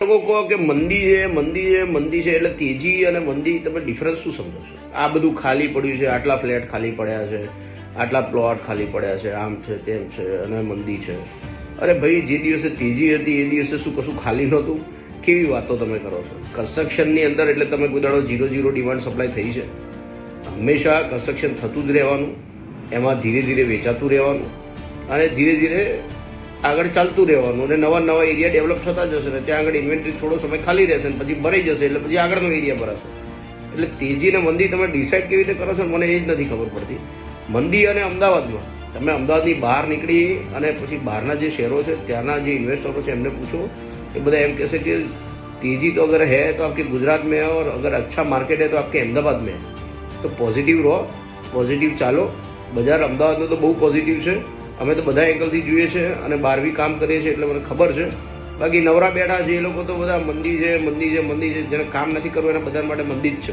લોકો કહો કે મંદી છે મંદી છે મંદી છે એટલે તેજી અને મંદી તમે ડિફરન્સ શું સમજો છો? આ બધું ખાલી પડ્યું છે, આટલા ફ્લેટ ખાલી પડ્યા છે, આટલા પ્લોટ ખાલી પડ્યા છે, આમ છે તેમ છે અને મંદી છે. અરે ભાઈ, જે દિવસે તેજી હતી એ દિવસે શું કશું ખાલી નહોતું? કેવી વાતો તમે કરો છો? કન્સ્ટ્રક્શનની અંદર એટલે તમે કોઈ દાડો 0-0 ડિમાન્ડ સપ્લાય થઈ છે? હંમેશા કન્સ્ટ્રક્શન થતું જ રહેવાનું, એમાં ધીરે ધીરે વેચાતું રહેવાનું અને ધીરે ધીરે આગળ ચાલતું રહેવાનું અને નવા નવા એરિયા ડેવલપ થતા જશે ને ત્યાં આગળ ઇન્વેન્ટરી થોડો સમય ખાલી રહેશે ને પછી ભરાઈ જશે એટલે પછી આગળનો એરિયા ભરાશે. એટલે તેજી અને મંદી તમે ડિસાઇડ કેવી રીતે કરો છો મને એ જ નથી ખબર પડતી. મંદી અને અમદાવાદમાં તમે અમદાવાદની બહાર નીકળી અને પછી બહારના જે શહેરો છે ત્યાંના જે ઇન્વેસ્ટરો છે એમને પૂછો, એ બધા એમ કહેશે કે तेजी तो अगर है तो आपके गुजरात में है और अगर अच्छा मार्केट है तो आपके अहमदाबाद में है. तो पॉजिटिव रहो, पॉजिटिव चालो. બજાર અમદાવાદનું તો બહુ પોઝિટિવ છે. અમે તો બધા એંગલથી જોઈએ છે અને બહાર બી કામ કરીએ છીએ એટલે મને ખબર છે. બાકી નવરા બેઠા છે એ લોકો તો બધા મંદી છે મંદી છે મંદી છે, જેને કામ નથી કરવું એના બધા માટે મંદી જ છે.